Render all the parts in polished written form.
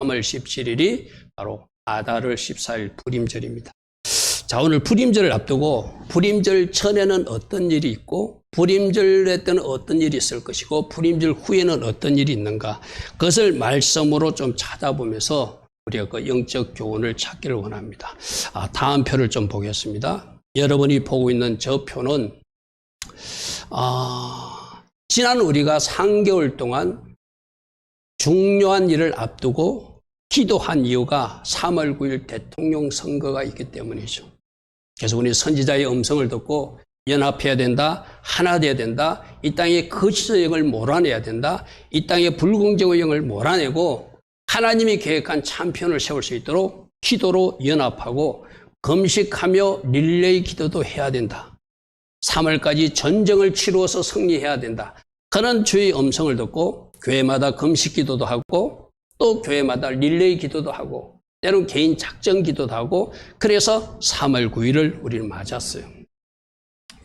3월 17일이 바로 아다르 14일 불임절입니다. 자, 오늘 불임절을 앞두고 불임절 전에는 어떤 일이 있고 불임절 때는 어떤 일이 있을 것이고 불임절 후에는 어떤 일이 있는가, 그것을 말씀으로 좀 찾아보면서 우리가 그 영적 교훈을 찾기를 원합니다. 다음 표를 좀 보겠습니다. 여러분이 보고 있는 저 표는 지난 우리가 3개월 동안 중요한 일을 앞두고 기도한 이유가 3월 9일 대통령 선거가 있기 때문이죠. 그래서 우리 선지자의 음성을 듣고 연합해야 된다, 하나 되어야 된다, 이 땅의 거짓의 영을 몰아내야 된다, 이 땅의 불공정의 영을 몰아내고 하나님이 계획한 참편을 세울 수 있도록 기도로 연합하고 금식하며 릴레이 기도도 해야 된다. 3월까지 전쟁을 치루어서 승리해야 된다. 그런 주의 음성을 듣고 교회마다 금식 기도도 하고 또 교회마다 릴레이 기도도 하고 때로는 개인 작정 기도도 하고, 그래서 3월 9일을 우리는 맞았어요.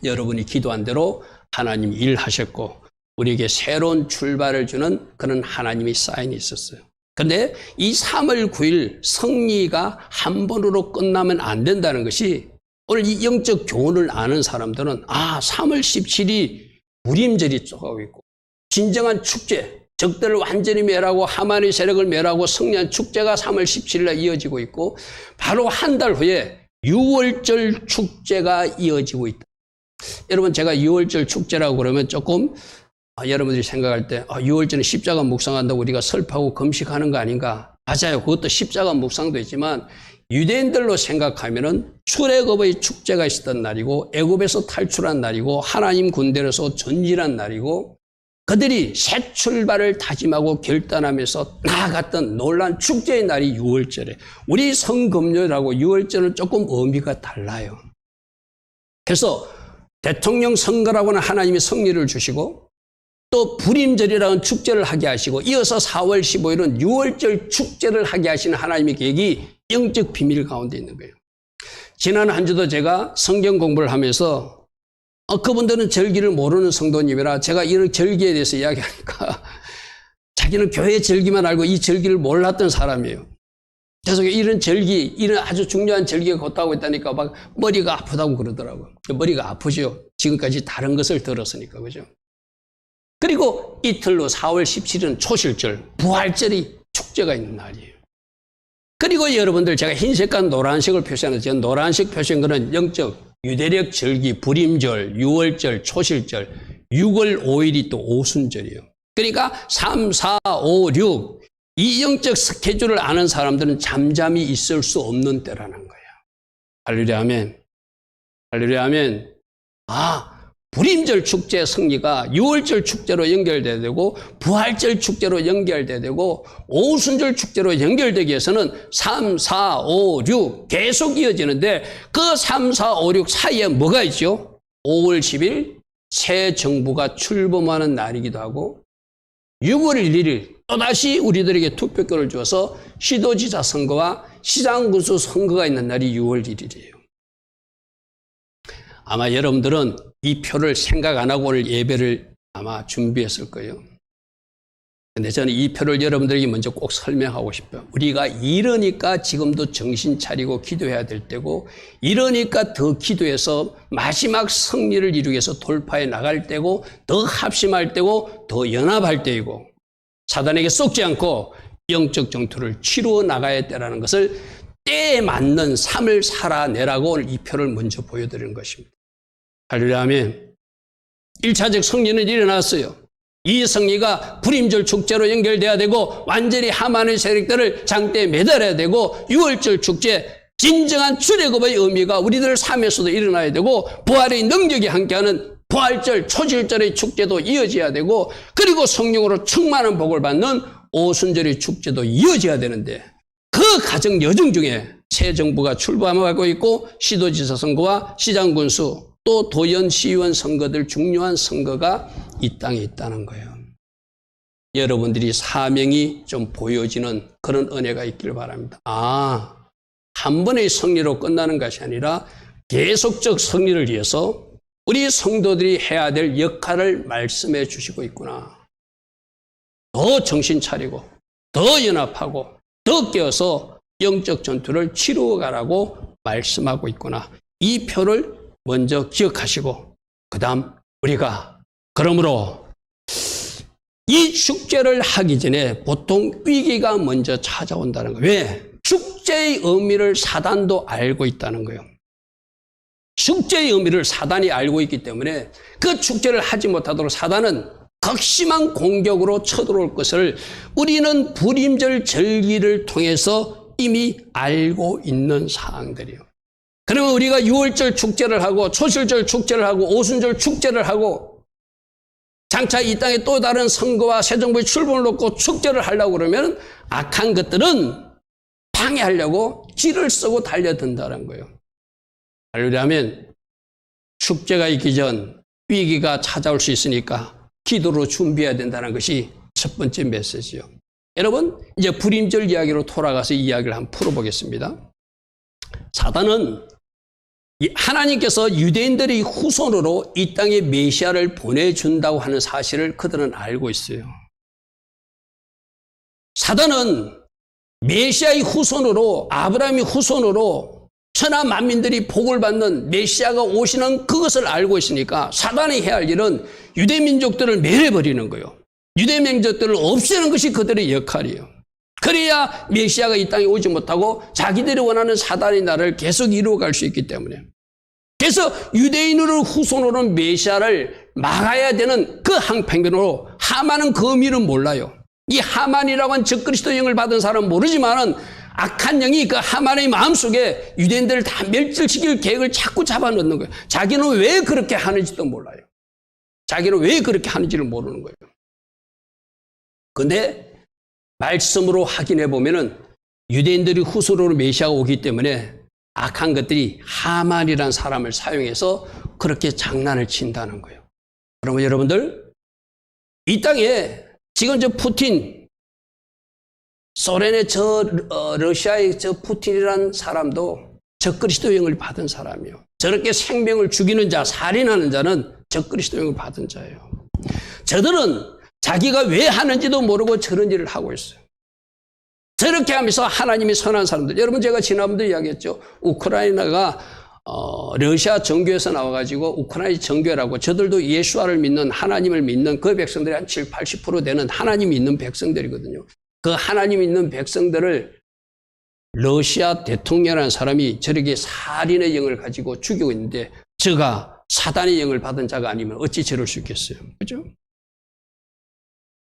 여러분이 기도한 대로 하나님 일하셨고 우리에게 새로운 출발을 주는 그런 하나님의 사인이 있었어요. 그런데 이 3월 9일 승리가 한 번으로 끝나면 안 된다는 것이 오늘 이 영적 교훈을 아는 사람들은 3월 17일이 불임절이 쪼가고 있고 진정한 축제, 적들을 완전히 멸하고 하만의 세력을 멸하고 승리한 축제가 3월 17일에 이어지고 있고 바로 한 달 후에 6월절 축제가 이어지고 있다. 여러분, 제가 6월절 축제라고 그러면 조금 여러분들이 생각할 때 6월절은 십자가 묵상한다고 우리가 설파하고 금식하는 거 아닌가? 맞아요. 그것도 십자가 묵상도 있지만 유대인들로 생각하면은 출애굽의 축제가 있었던 날이고 애굽에서 탈출한 날이고 하나님 군대로서 전진한 날이고 그들이 새 출발을 다짐하고 결단하면서 나아갔던 놀라운 축제의 날이 6월절에, 우리 성금요일하고 6월절은 조금 의미가 달라요. 그래서 대통령 선거라고는 하나님이 승리를 주시고 또 불임절이라는 축제를 하게 하시고 이어서 4월 15일은 6월절 축제를 하게 하시는 하나님의 계획이 영적 비밀 가운데 있는 거예요. 지난 한 주도 제가 성경 공부를 하면서 그분들은 절기를 모르는 성도님이라 제가 이런 절기에 대해서 이야기하니까 자기는 교회 절기만 알고 이 절기를 몰랐던 사람이에요. 그래서 이런 절기, 이런 아주 중요한 절기가 곧하고 있다니까 막 머리가 아프다고 그러더라고요. 머리가 아프죠. 지금까지 다른 것을 들었으니까, 그죠? 그리고 이틀로 4월 17일은 초실절, 부활절이 축제가 있는 날이에요. 그리고 여러분들, 제가 흰색과 노란색을 표시하는, 제가 노란색 표시한 거는 영적 유대력 절기, 불임절, 6월절, 초실절, 6월 5일이 또 오순절이에요. 그러니까 3, 4, 5, 6, 이 영적 스케줄을 아는 사람들은 잠잠히 있을 수 없는 때라는 거예요. 할렐루야 아멘. 할렐루야 아멘. 불임절 축제 승리가 6월절 축제로 연결돼야 되고 부활절 축제로 연결돼야 되고 오순절 축제로 연결되기 위해서는 3, 4, 5, 6 계속 이어지는데 그 3, 4, 5, 6 사이에 뭐가 있죠? 5월 10일 새 정부가 출범하는 날이기도 하고 6월 1일 또다시 우리들에게 투표권을 주어서 시도지사 선거와 시장군수 선거가 있는 날이 6월 1일이에요. 아마 여러분들은 이 표를 생각 안 하고 오늘 예배를 아마 준비했을 거예요. 근데 저는 이 표를 여러분들에게 먼저 꼭 설명하고 싶어요. 우리가 이러니까 지금도 정신 차리고 기도해야 될 때고, 이러니까 더 기도해서 마지막 승리를 이루기 위해서 돌파해 나갈 때고, 더 합심할 때고, 더 연합할 때이고, 사단에게 속지 않고 영적 전투를 치루어 나가야 때라는 것을 때에 맞는 삶을 살아내라고 오늘 이 표를 먼저 보여드리는 것입니다. 할렐루야 아멘. 1차적 승리는 일어났어요. 이 승리가 불임절 축제로 연결돼야 되고 완전히 하만의 세력들을 장대에 매달아야 되고 6월절 축제, 진정한 출애굽의 의미가 우리들 삶에서도 일어나야 되고 부활의 능력이 함께하는 부활절, 초실절의 축제도 이어져야 되고 그리고 성령으로 충만한 복을 받는 오순절의 축제도 이어져야 되는데 그 과정 여정 중에 새 정부가 출범하고 있고 시도지사 선거와 시장군수 또 도연 시의원 선거들 중요한 선거가 이 땅에 있다는 거예요. 여러분들이 사명이 좀 보여지는 그런 은혜가 있기를 바랍니다. 한 번의 승리로 끝나는 것이 아니라 계속적 승리를 위해서 우리 성도들이 해야 될 역할을 말씀해 주시고 있구나. 더 정신 차리고 더 연합하고 더 깨어서 영적 전투를 치루어가라고 말씀하고 있구나. 이 표를 먼저 기억하시고 그 다음 우리가 그러므로 이 축제를 하기 전에 보통 위기가 먼저 찾아온다는 거예요. 왜? 축제의 의미를 사단도 알고 있다는 거예요. 축제의 의미를 사단이 알고 있기 때문에 그 축제를 하지 못하도록 사단은 극심한 공격으로 쳐들어올 것을 우리는 불임절 절기를 통해서 이미 알고 있는 사항들이에요. 그러면 우리가 6월절 축제를 하고 초실절 축제를 하고 오순절 축제를 하고 장차 이 땅에 또 다른 선거와 새 정부의 출범을 놓고 축제를 하려고 그러면 악한 것들은 방해하려고 찌를 쓰고 달려든다는 거예요. 하려면 축제가 있기 전 위기가 찾아올 수 있으니까 기도로 준비해야 된다는 것이 첫 번째 메시지요. 여러분, 이제 불임절 이야기로 돌아가서 이 이야기를 한번 풀어보겠습니다. 사단은 하나님께서 유대인들의 후손으로 이 땅에 메시아를 보내준다고 하는 사실을 그들은 알고 있어요. 사단은 메시아의 후손으로, 아브라함의 후손으로 천하 만민들이 복을 받는 메시아가 오시는 그것을 알고 있으니까 사단이 해야 할 일은 유대민족들을 멸해버리는 거예요. 유대민족들을 없애는 것이 그들의 역할이에요. 그래야 메시아가 이 땅에 오지 못하고 자기들이 원하는 사단의 나라를 계속 이루어갈 수 있기 때문에. 그래서 유대인으로 후손으로는 메시아를 막아야 되는 그 항편으로 하만은 그 의미는 몰라요. 이 하만이라고 한 적그리스도 영을 받은 사람은 모르지만은 악한 영이 그 하만의 마음속에 유대인들을 다 멸절시킬 계획을 자꾸 잡아넣는 거예요. 자기는 왜 그렇게 하는지도 몰라요. 자기는 왜 그렇게 하는지를 모르는 거예요. 근데 말씀으로 확인해 보면은 유대인들이 후손으로 메시아가 오기 때문에 악한 것들이 하만이라는 사람을 사용해서 그렇게 장난을 친다는 거예요. 그러면 여러분들, 이 땅에 지금 저 푸틴, 소련의 러시아의 저 푸틴이라는 사람도 적그리스도 영을 받은 사람이에요. 저렇게 생명을 죽이는 자, 살인하는 자는 적그리스도 영을 받은 자예요. 저들은 자기가 왜 하는지도 모르고 저런 일을 하고 있어요. 저렇게 하면서 하나님이 선한 사람들. 여러분, 제가 지난번도 이야기했죠. 우크라이나가 러시아 정교에서 나와가지고 우크라이나 정교라고 저들도 예수와를 믿는, 하나님을 믿는 그 백성들이 한 70, 80% 되는 하나님이 있는 백성들이거든요. 그 하나님 있는 백성들을 러시아 대통령이라는 사람이 저렇게 살인의 영을 가지고 죽이고 있는데 저가 사단의 영을 받은 자가 아니면 어찌 저럴 수 있겠어요. 그죠?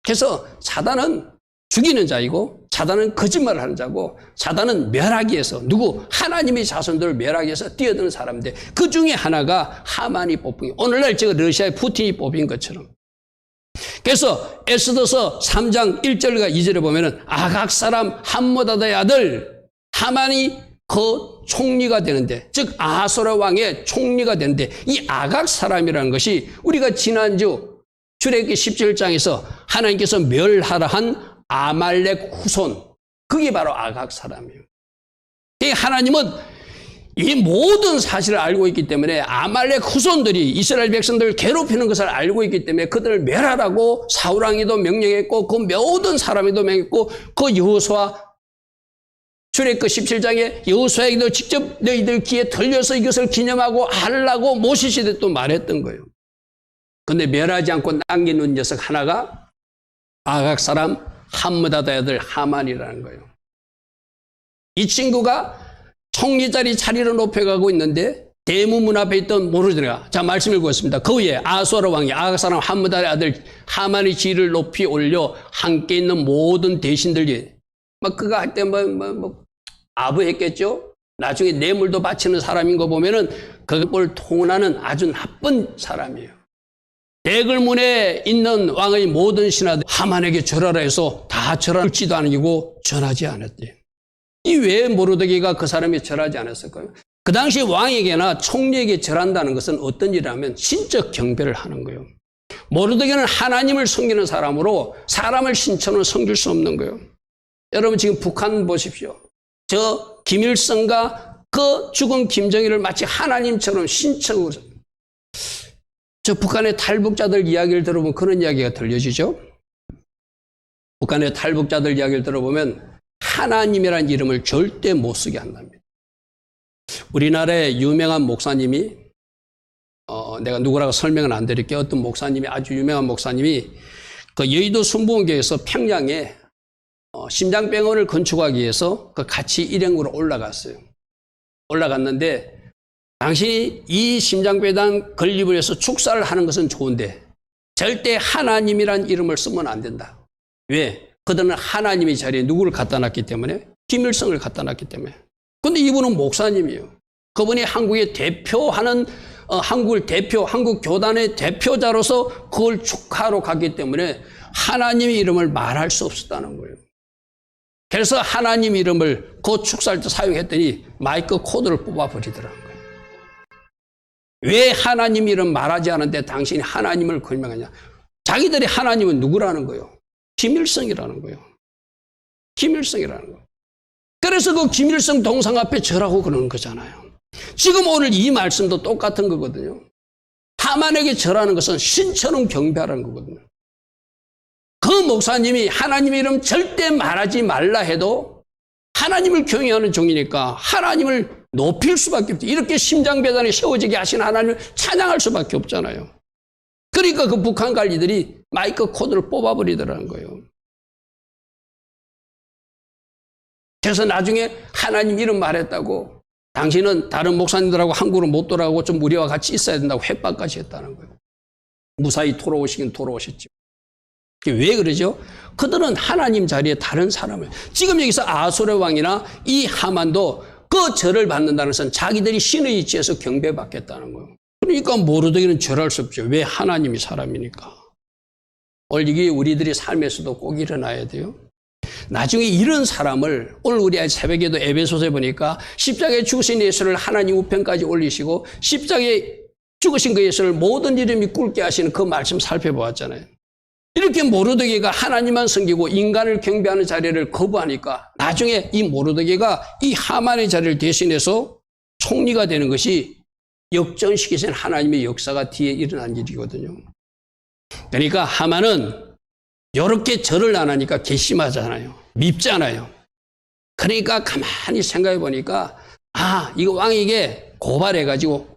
그래서 사단은 죽이는 자이고 사단은 거짓말을 하는 자고 사단은 멸하기 위해서 하나님의 자손들을 멸하기 위해서 뛰어드는 사람인데 그 중에 하나가 하만이 뽑힌 거예요. 오늘날 제가 러시아의 푸틴이 뽑힌 것처럼. 그래서 에스더서 3장 1절과 2절에 보면은 아각 사람 함므다다의 아들 하만이 그 총리가 되는데, 즉 아하스웨로 왕의 총리가 되는데 이 아각 사람이라는 것이 우리가 지난주 출애굽기 17장에서 하나님께서 멸하라 한 아말렉 후손, 그게 바로 아각 사람이에요. 하나님은 이 모든 사실을 알고 있기 때문에 아말렉 후손들이 이스라엘 백성들을 괴롭히는 것을 알고 있기 때문에 그들을 멸하라고 사울왕이도 명령했고 그 모든 사람이도 명령했고 그 여호수아 출애굽기 17장에 여호수아에게도 직접 너희들 귀에 들려서 이것을 기념하고 하려고 모세시대 또 말했던 거예요. 근데 멸하지 않고 남기는 녀석 하나가 아각 사람 함므다다의 아들 하만이라는 거예요. 이 친구가 총리 자리를 높여가고 있는데 대문문 앞에 있던 모르드네가, 자 말씀 읽었습니다. 그 위에 아하스웨로 왕이 아각 사람 함므다다의 아들 하만의 지위를 높이 올려 함께 있는 모든 대신들이 막 그가 할 때 아부했겠죠. 나중에 뇌물도 바치는 사람인 거 보면은 그걸 통하는 아주 나쁜 사람이에요. 대글문에 있는 왕의 모든 신하들 하만에게 절하라 해서 다 절할지도 아니고 전하지 않았대요. 이 왜 모르드게가 그 사람이 절하지 않았을까요? 그 당시 왕에게나 총리에게 절한다는 것은 어떤 일이라면 신적 경배를 하는 거예요. 모르드게는 하나님을 섬기는 사람으로 사람을 신처럼 섬길 수 없는 거예요. 여러분 지금 북한 보십시오. 저 김일성과 그 죽은 김정일을 마치 하나님처럼 신적으로, 저 북한의 탈북자들 이야기를 들어보면 그런 이야기가 들려지죠. 북한의 탈북자들 이야기를 들어보면 하나님이라는 이름을 절대 못 쓰게 한답니다. 우리나라의 유명한 목사님이 내가 누구라고 설명은 안 드릴게요. 어떤 목사님이 아주 유명한 목사님이 그 여의도 순복음교회에서 평양에 심장병원을 건축하기 위해서 그 같이 일행으로 올라갔어요. 올라갔는데 당신이 이 심장병원 건립을 해서 축사를 하는 것은 좋은데 절대 하나님이란 이름을 쓰면 안 된다. 왜? 그들은 하나님의 자리에 누구를 갖다 놨기 때문에? 김일성을 갖다 놨기 때문에. 근데 이분은 목사님이에요. 그분이 한국의 대표하는 한국을 한국 교단의 대표자로서 그걸 축하하러 갔기 때문에 하나님의 이름을 말할 수 없었다는 거예요. 그래서 하나님 이름을 그 축사할 때 사용했더니 마이크 코드를 뽑아버리더라는 거예요. 왜 하나님 이름 말하지 않은데 당신이 하나님을 걸명하냐? 자기들이 하나님은 누구라는 거예요? 김일성이라는 거예요. 김일성이라는 거예요. 그래서 그 김일성 동상 앞에 절하고 그러는 거잖아요. 지금 오늘 이 말씀도 똑같은 거거든요. 하만에게 절하는 것은 신처럼 경배하라는 거거든요. 그 목사님이 하나님 이름 절대 말하지 말라 해도 하나님을 경외하는 종이니까 하나님을 높일 수밖에 없죠. 이렇게 심장배단에 세워지게 하신 하나님을 찬양할 수밖에 없잖아요. 그러니까 그 북한 관리들이 마이크 코드를 뽑아버리더라는 거예요. 그래서 나중에 하나님 이름 말했다고 당신은 다른 목사님들하고 한국으로 못 돌아가고 좀 우리와 같이 있어야 된다고 회박까지 했다는 거예요. 무사히 돌아오시긴 돌아오셨죠. 왜 그러죠? 그들은 하나님 자리에 다른 사람을, 지금 여기서 아수르 왕이나 이 하만도 그 절을 받는다는 것은 자기들이 신의 위치에서 경배받겠다는 거예요. 그러니까 모르드게는 절할 수 없죠. 왜? 하나님이 사람이니까. 오늘 이게 우리들의 삶에서도 꼭 일어나야 돼요. 나중에 이런 사람을 오늘 우리 새벽에도 에베소서에 보니까 십자가에 죽으신 예수를 하나님 우편까지 올리시고 십자가에 죽으신 그 예수를 모든 이름이 꿇게 하시는 그 말씀 살펴보았잖아요. 이렇게 모르드게가 하나님만 섬기고 인간을 경배하는 자리를 거부하니까 나중에 이 모르드게가 이 하만의 자리를 대신해서 총리가 되는 것이 역전시키신 하나님의 역사가 뒤에 일어난 일이거든요. 그러니까 하만은 이렇게 절을 안 하니까 괘씸하잖아요. 밉잖아요. 그러니까 가만히 생각해 보니까 이거 왕에게 고발해가지고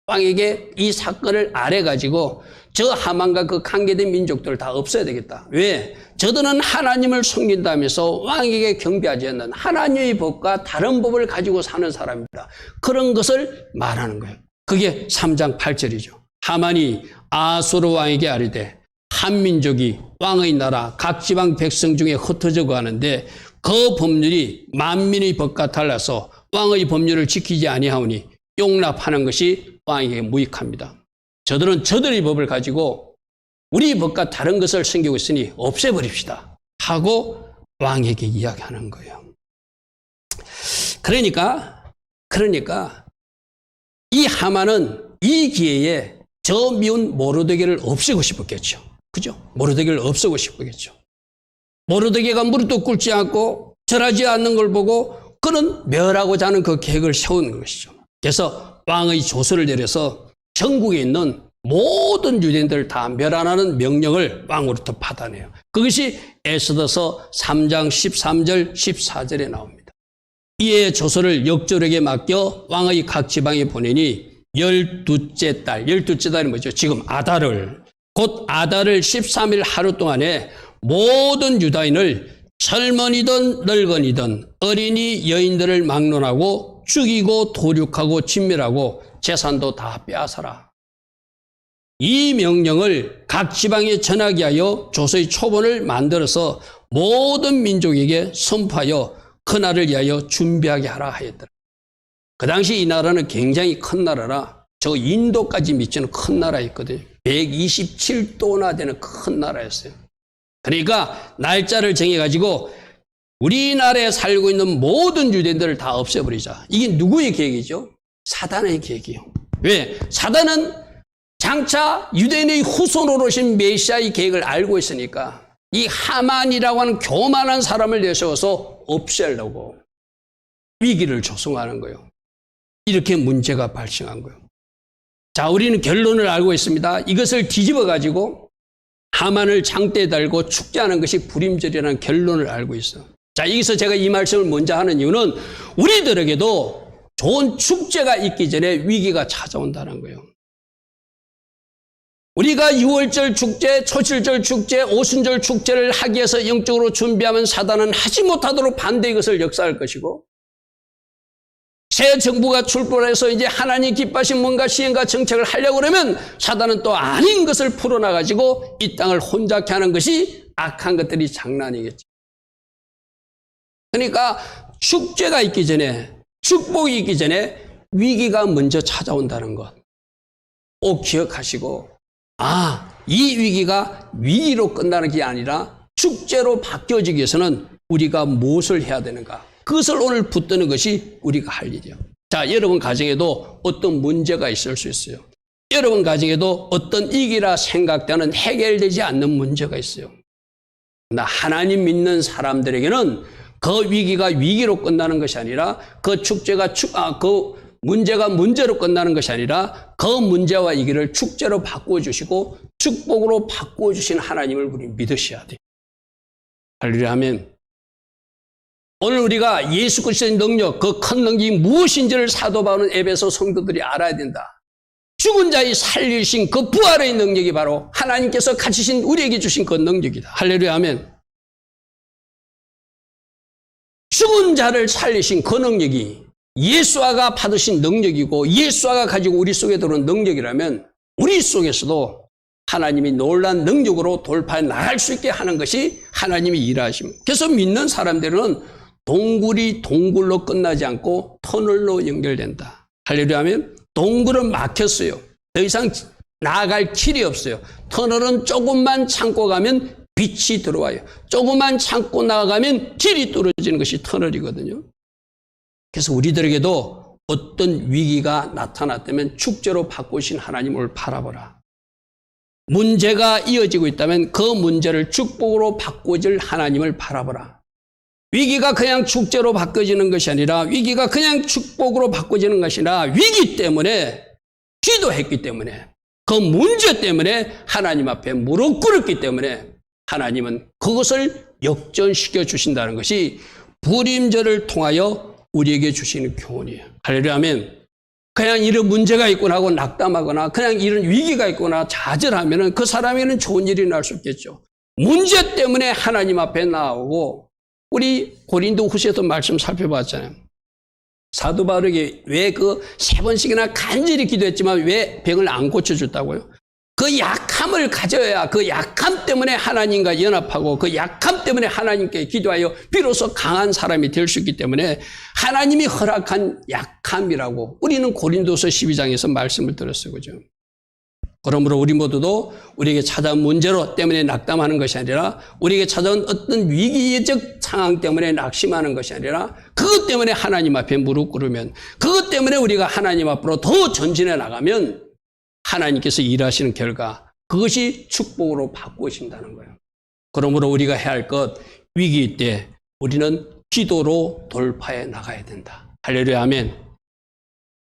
왕에게 이 사건을 알아가지고 저 하만과 그 관계된 민족들을 다 없애야 되겠다. 왜? 저들은 하나님을 섬긴다면서 왕에게 경배하지 않는 하나님의 법과 다른 법을 가지고 사는 사람입니다. 그런 것을 말하는 거예요. 그게 3장 8절이죠. 하만이 아수르 왕에게 아뢰되 한 민족이 왕의 나라 각 지방 백성 중에 흩어져 가는데 그 법률이 만민의 법과 달라서 왕의 법률을 지키지 아니하오니 용납하는 것이 왕에게 무익합니다. 저들은 저들의 법을 가지고 우리 법과 다른 것을 섬기고 있으니 없애버립시다 하고 왕에게 이야기하는 거예요. 그러니까 이 하만은 이 기회에 저 미운 모르드게를 없애고 싶었겠죠. 그죠? 모르드게를 없애고 싶었겠죠. 모르드게가 무릎도 꿇지 않고 절하지 않는 걸 보고 그는 멸하고자 하는 그 계획을 세운 것이죠. 그래서 왕의 조서를 내려서 전국에 있는 모든 유대인들을 다 멸하라는 명령을 왕으로부터 받아내요. 그것이 에스더서 3장 13절 14절에 나옵니다. 이에 조서를 역졸에게 맡겨 왕의 각 지방에 보내니 12째 달이 뭐죠? 지금 아달을 곧 아달을 13일 하루 동안에 모든 유다인을 젊은이든 늙은이든 어린이 여인들을 막론하고 죽이고 도륙하고 진멸하고 재산도 다 빼앗아라. 이 명령을 각 지방에 전하게 하여 조서의 초본을 만들어서 모든 민족에게 선포하여 그날을 위하여 준비하게 하라 하였더라. 그 당시 이 나라는 굉장히 큰 나라라 저 인도까지 미치는 큰 나라였거든요. 127도나 되는 큰 나라였어요. 그러니까 날짜를 정해가지고 우리나라에 살고 있는 모든 유대인들을 다 없애버리자. 이게 누구의 계획이죠? 사단의 계획이에요. 왜? 사단은 장차 유대인의 후손으로 오신 메시아의 계획을 알고 있으니까 이 하만이라고 하는 교만한 사람을 내세워서 없애려고 위기를 조성하는 거예요. 이렇게 문제가 발생한 거예요. 자, 우리는 결론을 알고 있습니다. 이것을 뒤집어가지고 하만을 장대에 달고 축제하는 것이 불임절이라는 결론을 알고 있어요. 자, 여기서 제가 이 말씀을 먼저 하는 이유는 우리들에게도 좋은 축제가 있기 전에 위기가 찾아온다는 거예요. 우리가 6월절 축제, 초칠절 축제, 오순절 축제를 하기 위해서 영적으로 준비하면 사단은 하지 못하도록 반대 이것을 역사할 것이고, 새 정부가 출범해서 이제 하나님 기뻐하신 뭔가 시행과 정책을 하려고 그러면 사단은 또 아닌 것을 풀어놔가지고 이 땅을 혼잡케 하는 것이 악한 것들이 장난이겠죠. 그러니까 축제가 있기 전에, 축복이 있기 전에 위기가 먼저 찾아온다는 것 꼭 기억하시고, 이 위기가 위기로 끝나는 게 아니라 축제로 바뀌어지기 위해서는 우리가 무엇을 해야 되는가, 그것을 오늘 붙드는 것이 우리가 할 일이에요. 자, 여러분 가정에도 어떤 문제가 있을 수 있어요. 여러분 가정에도 어떤 위기라 생각되는 해결되지 않는 문제가 있어요. 그러나 하나님 믿는 사람들에게는 그 위기가 위기로 끝나는 것이 아니라 그 축제가 그 문제가 문제로 끝나는 것이 아니라 그 문제와 위기를 축제로 바꿔주시고 축복으로 바꿔주신 하나님을 우리 믿으셔야 돼요. 할렐루야 하면 오늘 우리가 예수 그리스도의 능력, 그 큰 능력이 무엇인지를 사도 바울은 에베소 성도들이 알아야 된다. 죽은 자의 살리신 그 부활의 능력이 바로 하나님께서 가지신 우리에게 주신 그 능력이다. 할렐루야 하면 죽은 자를 살리신 그 능력이 예수아가 받으신 능력이고 예수아가 가지고 우리 속에 들어온 능력이라면 우리 속에서도 하나님이 놀라운 능력으로 돌파해 나갈 수 있게 하는 것이 하나님의 일하심. 그래서 믿는 사람들은 동굴이 동굴로 끝나지 않고 터널로 연결된다. 할렐루야 하면 동굴은 막혔어요. 더 이상 나아갈 길이 없어요. 터널은 조금만 참고 가면 빛이 들어와요. 조금만 참고 나아가면 길이 뚫어지는 것이 터널이거든요. 그래서 우리들에게도 어떤 위기가 나타났다면 축제로 바꾸신 하나님을 바라보라. 문제가 이어지고 있다면 그 문제를 축복으로 바꿔줄 하나님을 바라보라. 위기가 그냥 축제로 바꿔지는 것이 아니라 위기가 그냥 축복으로 바꿔지는 것이 아니라 위기 때문에 기도했기 때문에 그 문제 때문에 하나님 앞에 무릎 꿇었기 때문에 하나님은 그것을 역전시켜 주신다는 것이 불임절을 통하여 우리에게 주시는 교훈이에요. 할렐루야 하면 그냥 이런 문제가 있구나 하고 낙담하거나 그냥 이런 위기가 있구나 좌절하면 그 사람에게는 좋은 일이 날 수 있겠죠. 문제 때문에 하나님 앞에 나오고 우리 고린도 후서에도 말씀 살펴봤잖아요. 사도 바울에게 왜 그 3번씩이나 간절히 기도했지만 왜 병을 안 고쳐줬다고요? 그 약함을 가져야 그 약함 때문에 하나님과 연합하고 그 약함 때문에 하나님께 기도하여 비로소 강한 사람이 될 수 있기 때문에 하나님이 허락한 약함이라고 우리는 고린도서 12장에서 말씀을 들었어요. 그죠? 그러므로 우리 모두도 우리에게 찾아온 문제로 때문에 낙담하는 것이 아니라 우리에게 찾아온 어떤 위기적 상황 때문에 낙심하는 것이 아니라 그것 때문에 하나님 앞에 무릎 꿇으면 그것 때문에 우리가 하나님 앞으로 더 전진해 나가면 하나님께서 일하시는 결과 그것이 축복으로 바꾸신다는 거예요. 그러므로 우리가 해야 할 것 위기일 때 우리는 기도로 돌파해 나가야 된다. 할렐루야 아멘.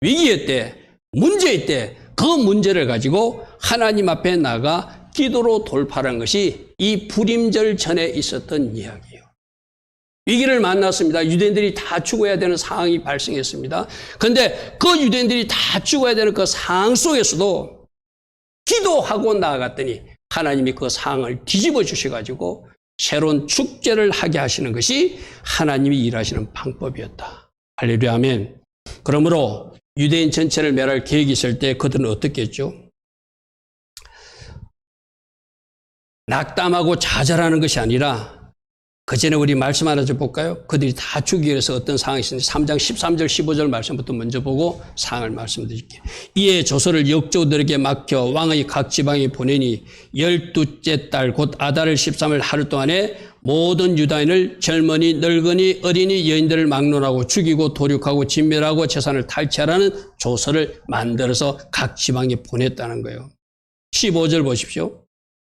위기일 때 문제일 때 그 문제를 가지고 하나님 앞에 나가 기도로 돌파하는 것이 이 불임절 전에 있었던 이야기예요. 위기를 만났습니다. 유대인들이 다 죽어야 되는 상황이 발생했습니다. 그런데 그 유대인들이 다 죽어야 되는 그 상황 속에서도 기도하고 나아갔더니 하나님이 그 상황을 뒤집어 주셔가지고 새로운 축제를 하게 하시는 것이 하나님이 일하시는 방법이었다. 할렐루야 아멘. 그러므로 유대인 전체를 멸할 계획이 있을 때 그들은 어떻게 했죠? 낙담하고 좌절하는 것이 아니라 그 전에 우리 말씀 하나 좀 볼까요? 그들이 다 죽이기 위해서 어떤 상황이 있었는지 3장 13절 15절 말씀부터 먼저 보고 상황을 말씀드릴게요. 이에 조서를 역조들에게 맡겨 왕의 각 지방에 보내니 12째 달 곧 아달을 13일 하루 동안에 모든 유다인을 젊은이 늙은이 어린이 여인들을 막론하고 죽이고 도륙하고 진멸하고 재산을 탈취하라는 조서를 만들어서 각 지방에 보냈다는 거예요. 15절 보십시오.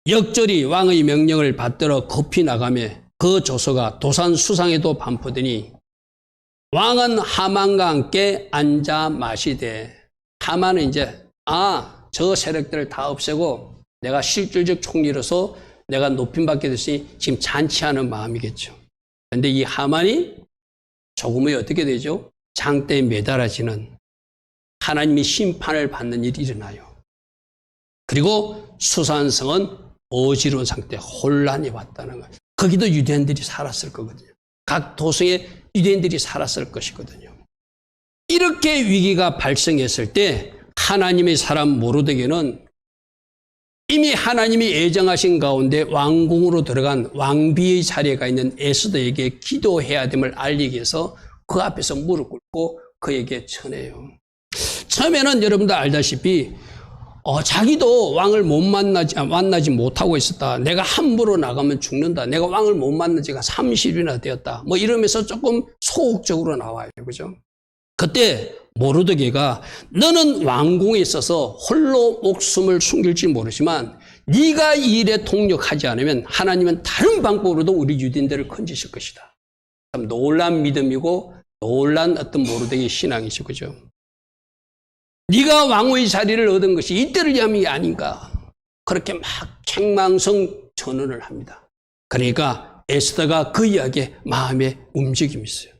역절이 왕의 명령을 받들어 급히 나가며 그 조서가 도산 수상에도 반포되니 왕은 하만과 함께 앉아 마시되 하만은 이제 저 세력들을 다 없애고 내가 실질적 총리로서 내가 높임받게 됐으니 지금 잔치하는 마음이겠죠. 그런데 이 하만이 조금 후에 어떻게 되죠? 장대에 매달아지는 하나님이 심판을 받는 일이 일어나요. 그리고 수산성은 어지러운 상태, 혼란이 왔다는 거예요. 거기도 유대인들이 살았을 거거든요. 각 도성에 유대인들이 살았을 것이거든요. 이렇게 위기가 발생했을 때 하나님의 사람 모르드게는 이미 하나님이 예정하신 가운데 왕궁으로 들어간 왕비의 자리에 가 있는 에스더에게 기도해야 됨을 알리기 위해서 그 앞에서 무릎 꿇고 그에게 전해요. 처음에는 여러분들 알다시피 자기도 왕을 만나지 못하고 있었다. 내가 함부로 나가면 죽는다. 내가 왕을 못 만난 지가 30일이나 되었다. 뭐 이러면서 조금 소극적으로 나와요. 그죠? 그때 모르드게가 너는 왕궁에 있어서 홀로 목숨을 숨길지 모르지만 네가 이 일에 동력하지 않으면 하나님은 다른 방법으로도 우리 유대인들을 건지실 것이다. 참 놀란 믿음이고 놀란 어떤 모르드게의 신앙이죠. 그죠? 네가 왕의 자리를 얻은 것이 이때를 위함이 아닌가. 그렇게 막 책망성 전언을 합니다. 그러니까 에스더가 그 이야기에 마음의 움직임이 있어요.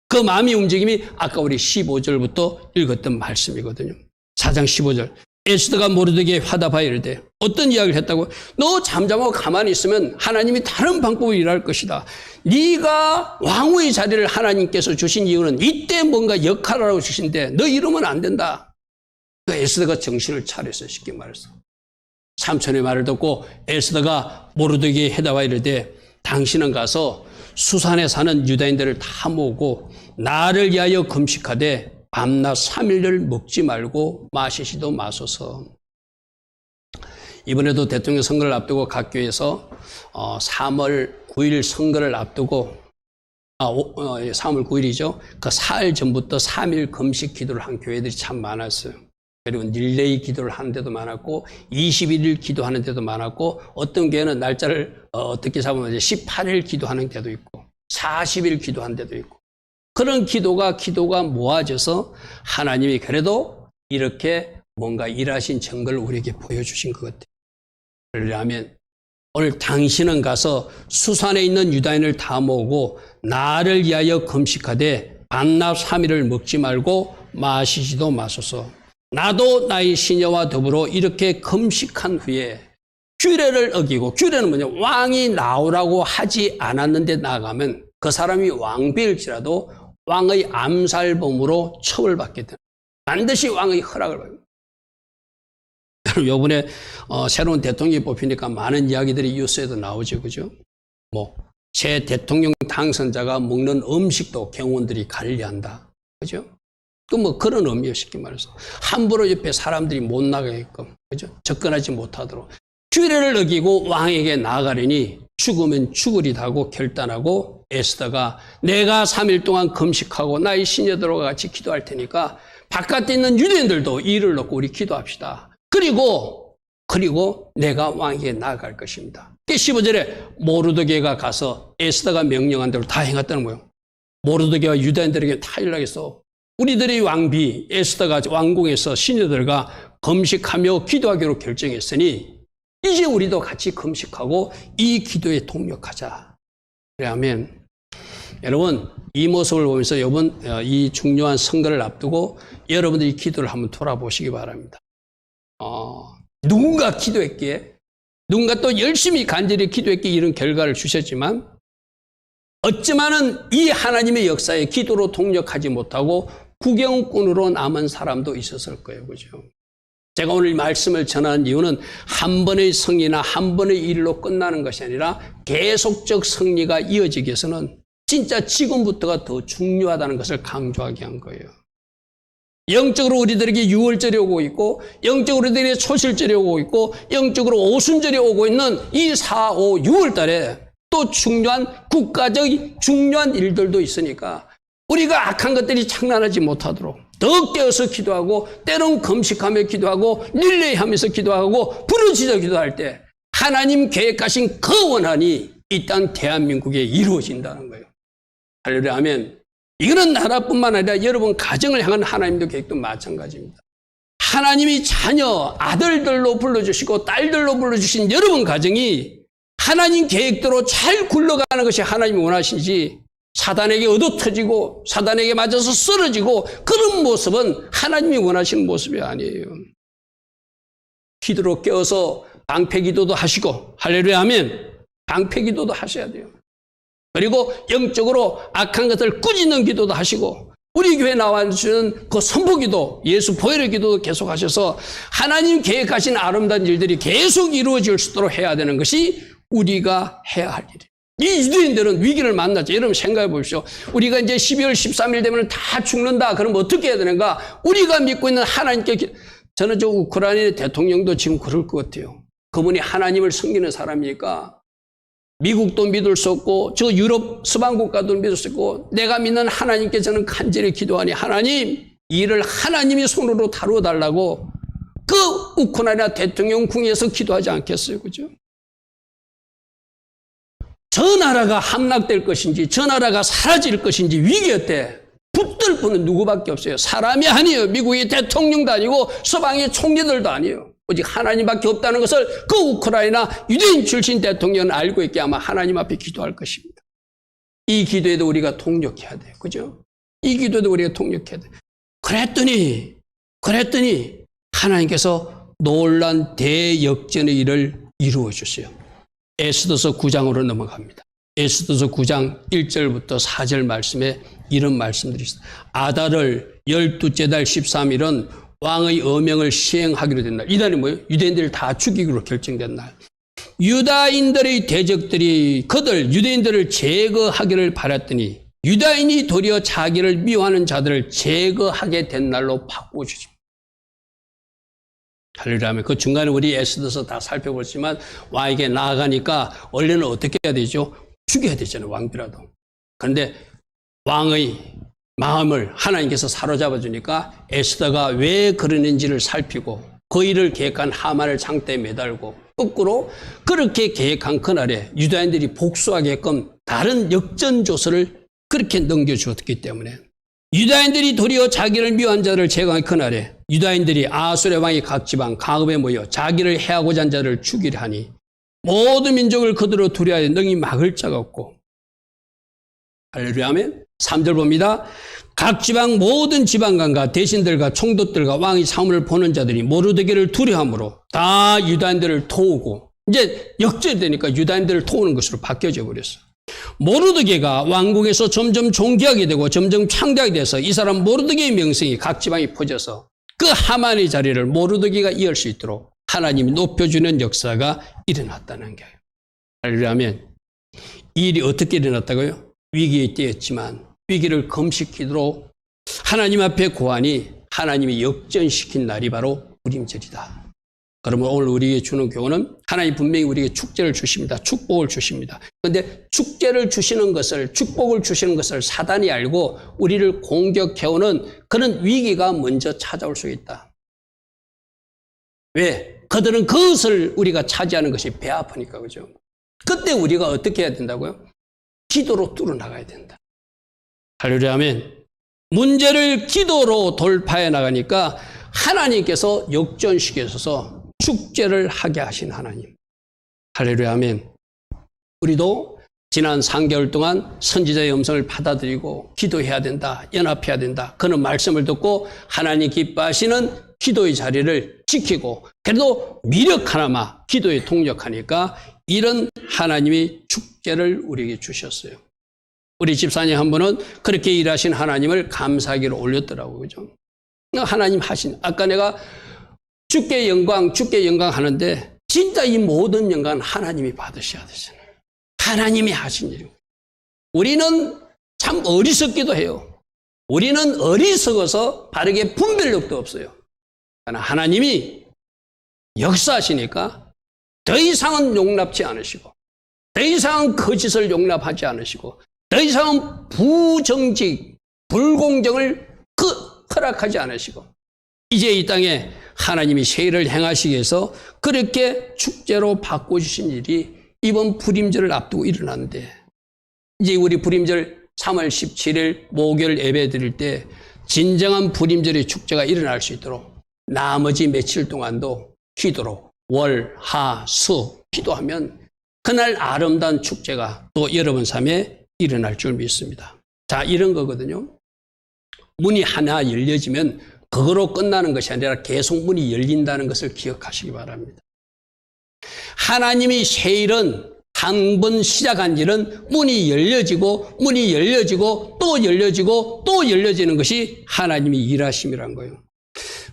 그 마음의 움직임이 아까 우리 15절부터 읽었던 말씀이거든요. 4장 15절. 에스더가 모르드게에 화답하여 이르되 어떤 이야기를 했다고? 너 잠잠하고 가만히 있으면 하나님이 다른 방법으로 일할 것이다. 네가 왕후의 자리를 하나님께서 주신 이유는 이때 뭔가 역할을 하고 주신데 너 이러면 안 된다. 그 에스더가 정신을 차렸어요. 쉽게 말해서. 삼촌의 말을 듣고 에스더가 모르드게에 해답하여 이르되 당신은 가서 수산에 사는 유다인들을 다 모으고 나를 위하여 금식하되 밤낮 3일을 먹지 말고 마시지도 마소서. 이번에도 대통령 선거를 앞두고 각 교회에서 3월 9일 선거를 앞두고 3월 9일이죠. 그 사흘 전부터 3일 금식 기도를 한 교회들이 참 많았어요. 그리고 릴레이 기도를 하는 데도 많았고 21일 기도하는 데도 많았고 어떤 교회는 날짜를 어떻게 잡으면 18일 기도하는 데도 있고 40일 기도하는 데도 있고 그런 기도가 모아져서 하나님이 그래도 이렇게 뭔가 일하신 증거를 우리에게 보여주신 것 같아요. 그러려면 오늘 당신은 가서 수산에 있는 유다인을 다 모으고 나를 위하여 금식하되 밤낮 3일을 먹지 말고 마시지도 마소서. 나도 나의 시녀와 더불어 이렇게 금식한 후에 규례를 어기고, 규례는 뭐냐? 왕이 나오라고 하지 않았는데 나가면 그 사람이 왕비일지라도 왕의 암살범으로 처벌받게 됩니다. 반드시 왕의 허락을 받습니다. 요번에 새로운 대통령이 뽑히니까 많은 이야기들이 뉴스에도 나오죠. 그죠? 새 대통령 당선자가 먹는 음식도 경호원들이 관리한다. 그죠? 또 그런 의미예요. 쉽게 말해서. 함부로 옆에 사람들이 못 나가게끔. 그죠? 접근하지 못하도록. 규례를 어기고 왕에게 나아가려니 죽으면 죽으리다고 결단하고 에스더가 내가 3일 동안 금식하고 나의 시녀들과 같이 기도할 테니까 바깥에 있는 유대인들도 이를 넣고 우리 기도합시다. 그리고 내가 왕에게 나아갈 것입니다. 15절에 모르드게가 가서 에스더가 명령한 대로 다 행했다는 거예요. 모르드게가 유대인들에게 다 연락했어. 우리들의 왕비 에스더가 왕궁에서 시녀들과 금식하며 기도하기로 결정했으니 이제 우리도 같이 금식하고 이 기도에 동력하자. 그러면 여러분 이 모습을 보면서 이번 이 중요한 선거를 앞두고 여러분들이 기도를 한번 돌아보시기 바랍니다. 누군가 기도했기에 누군가 또 열심히 간절히 기도했기에 이런 결과를 주셨지만 어쩌면은 이 하나님의 역사에 기도로 동력하지 못하고 구경꾼으로 남은 사람도 있었을 거예요. 그죠? 제가 오늘 말씀을 전하는 이유는 한 번의 승리나 한 번의 일로 끝나는 것이 아니라 계속적 승리가 이어지기 위해서는 진짜 지금부터가 더 중요하다는 것을 강조하게 한 거예요. 영적으로 우리들에게 6월절이 오고 있고 영적으로 우리들에게 초실절이 오고 있고 영적으로 오순절이 오고 있는 이 4, 5, 6월 달에 또 중요한 국가적 중요한 일들도 있으니까 우리가 악한 것들이 창란하지 못하도록 더 깨어서 기도하고 때론 금식하며 기도하고 릴레이하면서 기도하고 부르짖어 기도할 때 하나님 계획하신 그 원한이 이 땅 대한민국에 이루어진다는 거예요. 할렐루야 하면 이거는 나라뿐만 아니라 여러분 가정을 향한 하나님의 계획도 마찬가지입니다. 하나님이 자녀, 아들들로 불러주시고 딸들로 불러주신 여러분 가정이 하나님 계획대로 잘 굴러가는 것이 하나님이 원하시지 사단에게 얻어터지고 사단에게 맞아서 쓰러지고 그런 모습은 하나님이 원하시는 모습이 아니에요. 기도로 깨어서 방패기도도 하시고 할렐루야 아멘. 방패기도도 하셔야 돼요. 그리고 영적으로 악한 것을 꾸짖는 기도도 하시고 우리 교회 나와주시는 그 선포기도 예수 보혈의 기도도 계속 하셔서 하나님 계획하신 아름다운 일들이 계속 이루어질 수 있도록 해야 되는 것이 우리가 해야 할 일이에요. 이 유대인들은 위기를 만났죠. 여러분 생각해 보십시오. 우리가 이제 12월 13일 되면 다 죽는다. 그럼 어떻게 해야 되는가? 우리가 믿고 있는 하나님께 저는 저 우크라이나 대통령도 지금 그럴 것 같아요. 그분이 하나님을 섬기는 사람이니까 미국도 믿을 수 없고 저 유럽 서방 국가도 믿을 수 없고 내가 믿는 하나님께 저는 간절히 기도하니 하나님 이 일을 하나님이 손으로 다루어 달라고 그 우크라이나 대통령 궁에서 기도하지 않겠어요. 그죠? 저 나라가 함락될 것인지 저 나라가 사라질 것인지 위기였대. 붙들 분은 누구밖에 없어요. 사람이 아니에요. 미국의 대통령도 아니고 서방의 총리들도 아니에요. 오직 하나님밖에 없다는 것을 그 우크라이나 유대인 출신 대통령은 알고 있게 아마 하나님 앞에 기도할 것입니다. 이 기도에도 우리가 통역해야 돼요. 그죠? 이 기도에도 우리가 통역해야 돼요. 그랬더니 하나님께서 놀란 대역전의 일을 이루어 주세요. 에스더서 9장으로 넘어갑니다. 에스더서 9장 1절부터 4절 말씀에 이런 말씀들이 있어요. 아달을 12째 달 13일은 왕의 어명을 시행하기로 된 날. 이 날이 뭐예요? 유대인들을 다 죽이기로 결정된 날. 유다인들의 대적들이 그들 유대인들을 제거하기를 바랐더니 유다인이 도리어 자기를 미워하는 자들을 제거하게 된 날로 바꾸어주십니다. 할렐루야. 그 중간에 우리 에스더서 다 살펴보지만 왕에게 나아가니까 원래는 어떻게 해야 되죠? 죽여야 되잖아요. 왕비라도. 그런데 왕의 마음을 하나님께서 사로잡아 주니까 에스더가 왜 그러는지를 살피고 그 일을 계획한 하만을 장대에 매달고 거꾸로 그렇게 계획한 그날에 유다인들이 복수하게끔 다른 역전 조서를 그렇게 넘겨주었기 때문에 유다인들이 도리어 자기를 미워한 자를 제거한 그날에 유다인들이 아수르 왕이 각 지방 강읍에 모여 자기를 해하고자 한 자를 죽이려 하니 모든 민족을 그들로 두려워하여 능히 막을 자가 없고 할렐루야 아멘. 3절 봅니다. 각 지방 모든 지방관과 대신들과 총독들과 왕의 사물을 보는 자들이 모르드게를 두려워함으로 다 유다인들을 도우고 이제 역전되니까 유다인들을 도우는 것으로 바뀌어져 버렸어요. 모르드게가 왕궁에서 점점 존귀하게 되고 점점 창대하게 돼서 이 사람 모르드게의 명성이 각 지방에 퍼져서 그 하만의 자리를 모르드게가 이을 수 있도록 하나님이 높여주는 역사가 일어났다는 거예요. 할렐루야면 이 일이 어떻게 일어났다고요? 위기에 때였지만 위기를 금식기도로 하나님 앞에 고하니 하나님이 역전시킨 날이 바로 무림절이다. 그러면 오늘 우리에게 주는 교훈은 하나님 분명히 우리에게 축제를 주십니다. 축복을 주십니다. 그런데 축제를 주시는 것을 축복을 주시는 것을 사단이 알고 우리를 공격해오는 그런 위기가 먼저 찾아올 수 있다. 왜? 그들은 그것을 우리가 차지하는 것이 배 아프니까 그죠? 그때 우리가 어떻게 해야 된다고요? 기도로 뚫어나가야 된다. 할렐루야 아멘. 문제를 기도로 돌파해 나가니까 하나님께서 역전시켜서 축제를 하게 하신 하나님. 할렐루야 아멘. 우리도 지난 3개월 동안 선지자의 음성을 받아들이고 기도해야 된다. 연합해야 된다. 그런 말씀을 듣고 하나님 기뻐하시는 기도의 자리를 지키고 그래도 미력 하나마 기도에 동력하니까 이런 하나님이 축제를 우리에게 주셨어요. 우리 집사님 한 분은 그렇게 일하신 하나님을 감사하기로 올렸더라고요. 그죠? 하나님 하신, 아까 내가 주께 영광 하는데 진짜 이 모든 영광은 하나님이 받으셔야 되잖아요. 하나님이 하신 일이고. 우리는 참 어리석기도 해요. 우리는 어리석어서 바르게 분별력도 없어요. 그러나 하나님이 역사하시니까 더 이상은 용납치 않으시고 더 이상은 거짓을 용납하지 않으시고 더 이상은 부정직, 불공정을 허락하지 않으시고 이제 이 땅에 하나님이 새 일을 행하시기 위해서 그렇게 축제로 바꿔주신 일이 이번 불임절을 앞두고 일어났는데 이제 우리 불임절 3월 17일 목요일 예배 드릴 때 진정한 불임절의 축제가 일어날 수 있도록 나머지 며칠 동안도 기도로 월, 하, 수 기도하면 그날 아름다운 축제가 또 여러분 삶에 일어날 줄 믿습니다. 자, 이런 거거든요. 문이 하나 열려지면 그거로 끝나는 것이 아니라 계속 문이 열린다는 것을 기억하시기 바랍니다. 하나님이 새 일은 한 번 시작한 일은 문이 열려지고 또 열려지고 또 열려지는 것이 하나님이 일하심이란 거예요.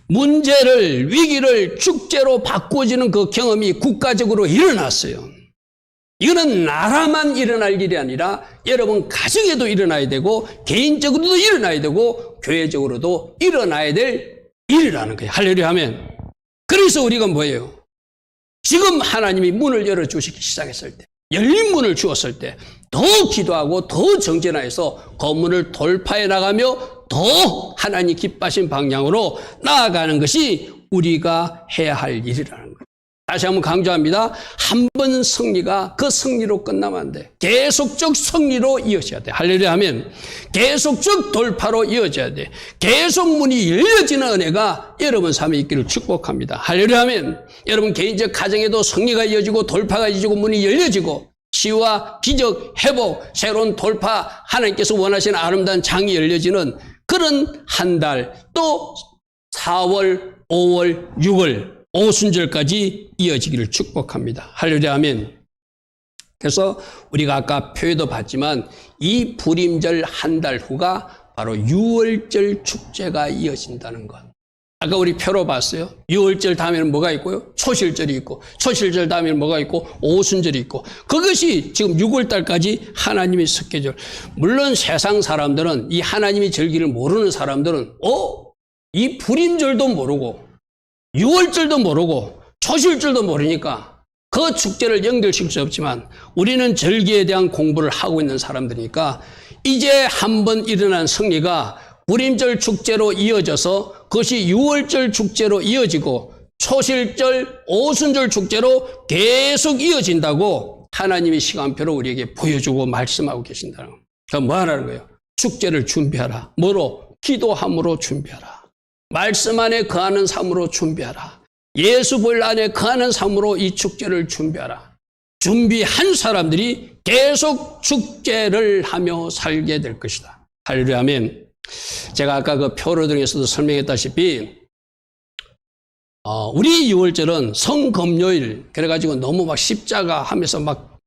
문제를, 위기를 축제로 바꾸어지는 그 경험이 국가적으로 일어났어요. 이거는 나라만 일어날 일이 아니라 여러분 가정에도 일어나야 되고 개인적으로도 일어나야 되고 교회적으로도 일어나야 될 일이라는 거예요. 할렐루야 하면. 그래서 우리가 뭐예요? 지금 하나님이 문을 열어주시기 시작했을 때, 열린 문을 주었을 때 더 기도하고 더 정진하여서 그 문을 돌파해 나가며 더 하나님 기뻐하신 방향으로 나아가는 것이 우리가 해야 할 일이라는 거예요. 다시 한번 강조합니다. 한 번 승리가 그 승리로 끝나면 안 돼. 계속적 승리로 이어져야 돼. 할렐루야 하면 계속적 돌파로 이어져야 돼. 계속 문이 열려지는 은혜가 여러분 삶에 있기를 축복합니다. 할렐루야 하면 여러분 개인적 가정에도 승리가 이어지고 돌파가 이어지고 문이 열려지고 치유와 기적, 회복, 새로운 돌파, 하나님께서 원하시는 아름다운 장이 열려지는 그런 한 달, 또 4월, 5월, 6월 오순절까지 이어지기를 축복합니다. 할렐루야 아멘. 그래서 우리가 아까 표에도 봤지만 이 불임절 한 달 후가 바로 6월절 축제가 이어진다는 것. 아까 우리 표로 봤어요. 6월절 다음에는 뭐가 있고요? 초실절이 있고, 초실절 다음에는 뭐가 있고, 오순절이 있고, 그것이 지금 6월달까지 하나님의 스케줄. 물론 세상 사람들은 이 하나님의 절기를 모르는 사람들은 이 불임절도 모르고 6월절도 모르고 초실절도 모르니까 그 축제를 연결시킬 수 없지만 우리는 절기에 대한 공부를 하고 있는 사람들이니까 이제 한번 일어난 승리가 불임절 축제로 이어져서 그것이 6월절 축제로 이어지고 초실절, 오순절 축제로 계속 이어진다고 하나님의 시간표로 우리에게 보여주고 말씀하고 계신다는 거예요. 그럼 뭐 하라는 거예요? 축제를 준비하라. 뭐로? 기도함으로 준비하라. 말씀 안에 거하는 삶으로 준비하라. 예수 볼 안에 거하는 삶으로 이 축제를 준비하라. 준비한 사람들이 계속 축제를 하며 살게 될 것이다. 할렐루야 아멘. 제가 아까 그 표로 등에서도 설명했다시피 우리 6월절은 성금요일 그래가지고 너무 막 십자가 하면서 막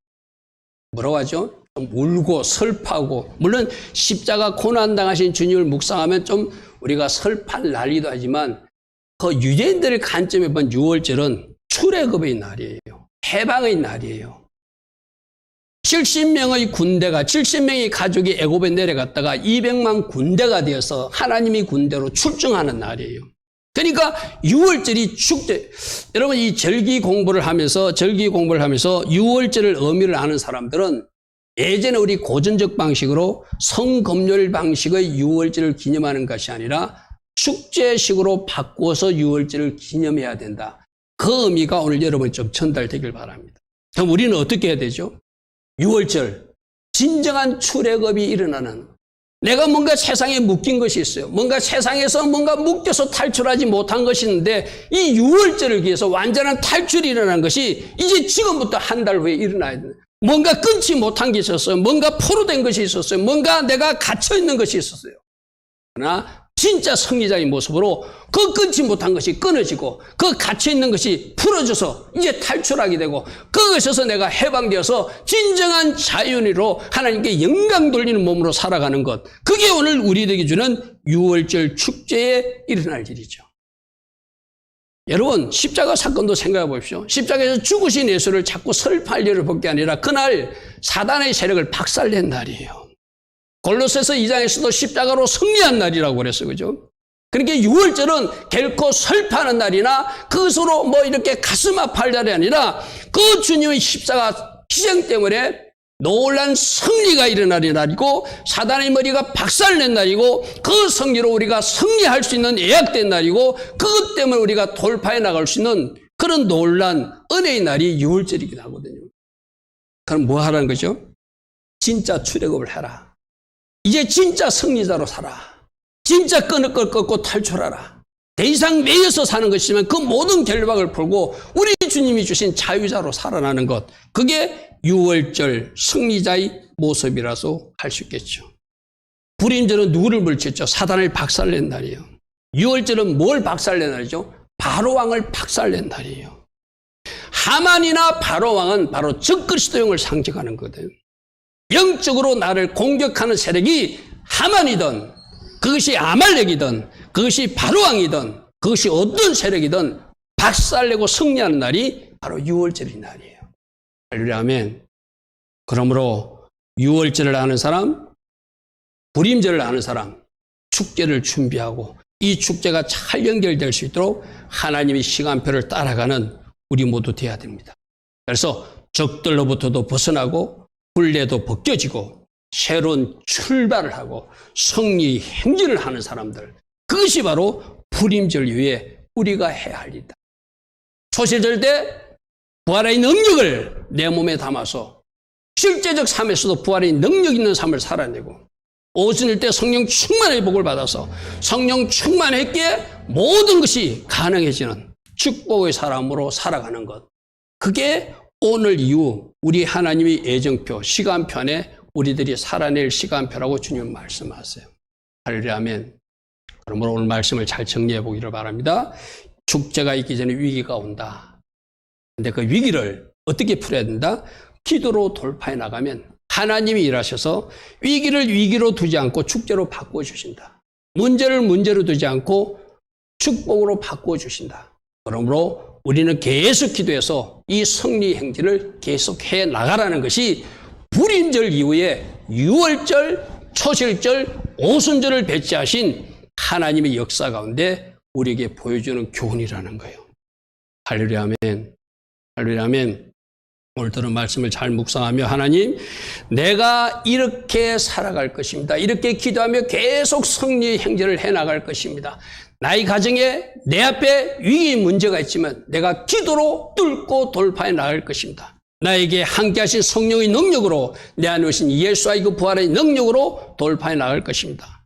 뭐라고 하죠? 좀 울고 슬퍼하고 물론 십자가 고난당하신 주님을 묵상하면 좀 우리가 슬픈 날이기도 하지만 그 유대인들의 관점에 본 6월절은 출애굽의 날이에요. 해방의 날이에요. 70명의 군대가 70명의 가족이 애굽에 내려갔다가 200만 군대가 되어서 하나님의 군대로 출정하는 날이에요. 그러니까 6월절이 축제. 여러분 이 절기 공부를 하면서 6월절을 의미를 아는 사람들은 예전에 우리 고전적 방식으로 성금요일 방식의 6월절을 기념하는 것이 아니라 축제식으로 바꾸어서 6월절을 기념해야 된다. 그 의미가 오늘 여러분이 좀 전달되길 바랍니다. 그럼 우리는 어떻게 해야 되죠? 6월절, 진정한 출애굽이 일어나는 내가 뭔가 세상에 묶인 것이 있어요. 뭔가 세상에서 뭔가 묶여서 탈출하지 못한 것이 있는데 이 6월절을 위해서 완전한 탈출이 일어난 것이 이제 지금부터 한 달 후에 일어나야 됩니다. 뭔가 끊지 못한 게 있었어요. 뭔가 포로된 것이 있었어요. 뭔가 내가 갇혀있는 것이 있었어요. 그러나 진짜 승리자의 모습으로 그 끊지 못한 것이 끊어지고 그 갇혀있는 것이 풀어져서 이제 탈출하게 되고 그것에서 내가 해방되어서 진정한 자연으로 하나님께 영광 돌리는 몸으로 살아가는 것. 그게 오늘 우리에게 주는 6월절 축제에 일어날 일이죠. 여러분 십자가 사건도 생각해 보십시오. 십자가에서 죽으신 예수를 자꾸 설파할 일을 볼 게 아니라 그날 사단의 세력을 박살낸 날이에요. 골로새서 2장에서도 십자가로 승리한 날이라고 그랬어요. 그죠? 그러니까 6월절은 결코 설파하는 날이나 그것으로 뭐 이렇게 가슴 아파할 날이 아니라 그 주님의 십자가 희생 때문에 놀란 승리가 일어나는 날이고 사단의 머리가 박살낸 날이고 그 승리로 우리가 승리할 수 있는 예약된 날이고 그것 때문에 우리가 돌파해 나갈 수 있는 그런 놀란 은혜의 날이 6월절이기도 하거든요. 그럼 뭐 하라는 거죠? 진짜 출애굽을 해라. 이제 진짜 승리자로 살아. 진짜 끈을 끊고 탈출하라. 더 이상 매여서 사는 것이지만 그 모든 결박을 풀고 우리 주님이 주신 자유자로 살아나는 것, 그게 유월절 승리자의 모습이라서 할 수 있겠죠. 불임절은 누구를 물리쳤죠? 사단을 박살낸 날이에요. 유월절은 뭘 박살낸 날이죠? 바로왕을 박살낸 날이에요. 하만이나 바로왕은 바로 적그리스도형을 상징하는 거거든요. 영적으로 나를 공격하는 세력이 하만이든 그것이 아말렉이든 그것이 바로왕이든 그것이 어떤 세력이든 박살내고 승리하는 날이 바로 유월절인 날이에요. 할렐루야 아멘. 그러므로 유월절을 아는 사람, 불임절을 아는 사람, 축제를 준비하고 이 축제가 잘 연결될 수 있도록 하나님의 시간표를 따라가는 우리 모두 되어야 됩니다. 그래서 적들로부터도 벗어나고 굴레도 벗겨지고 새로운 출발을 하고 승리 행진을 하는 사람들, 그것이 바로 불임절 이후에 우리가 해야 할 일이다. 초실절 때 부활의 능력을 내 몸에 담아서 실제적 삶에서도 부활의 능력 있는 삶을 살아내고, 오순일 때 성령 충만의 복을 받아서 성령 충만했기에 모든 것이 가능해지는 축복의 사람으로 살아가는 것, 그게 오늘 이후 우리 하나님의 예정표, 시간표 안에 우리들이 살아낼 시간표라고 주님 말씀하세요. 할렐루야 아멘. 그러므로 오늘 말씀을 잘 정리해 보기를 바랍니다. 축제가 있기 전에 위기가 온다. 근데 그 위기를 어떻게 풀어야 된다? 기도로 돌파해 나가면 하나님이 일하셔서 위기를 위기로 두지 않고 축제로 바꿔주신다. 문제를 문제로 두지 않고 축복으로 바꿔주신다. 그러므로 우리는 계속 기도해서 이 승리 행진을 계속해 나가라는 것이 불임절 이후에 유월절, 초실절, 오순절을 배치하신 하나님의 역사 가운데 우리에게 보여주는 교훈이라는 거예요. 할렐루야 아멘. 할렐루야 아멘. 오늘 들은 말씀을 잘 묵상하며 하나님, 내가 이렇게 살아갈 것입니다. 이렇게 기도하며 계속 승리 행진을 해나갈 것입니다. 나의 가정에 내 앞에 위기 문제가 있지만 내가 기도로 뚫고 돌파해 나갈 것입니다. 나에게 함께하신 성령의 능력으로 내 안에 오신 예수의 그 부활의 능력으로 돌파해 나갈 것입니다.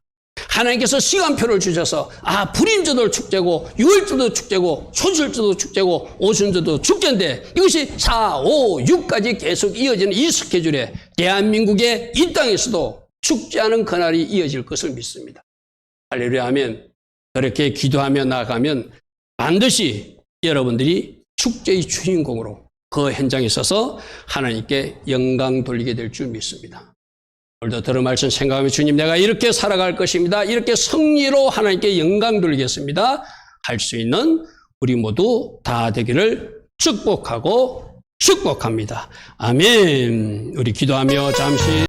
하나님께서 시간표를 주셔서 불임절도 축제고 유월절도 축제고 초실절도 축제고 오순절도 축제인데 이것이 4, 5, 6까지 계속 이어지는 이 스케줄에 대한민국의 이 땅에서도 축제하는 그날이 이어질 것을 믿습니다. 할렐루야 하면 그렇게 기도하며 나아가면 반드시 여러분들이 축제의 주인공으로 그 현장에 있어서 하나님께 영광 돌리게 될 줄 믿습니다. 오늘도 들은 말씀 생각하며 주님, 내가 이렇게 살아갈 것입니다. 이렇게 승리로 하나님께 영광 돌리겠습니다. 할 수 있는 우리 모두 다 되기를 축복하고 축복합니다. 아멘. 우리 기도하며 잠시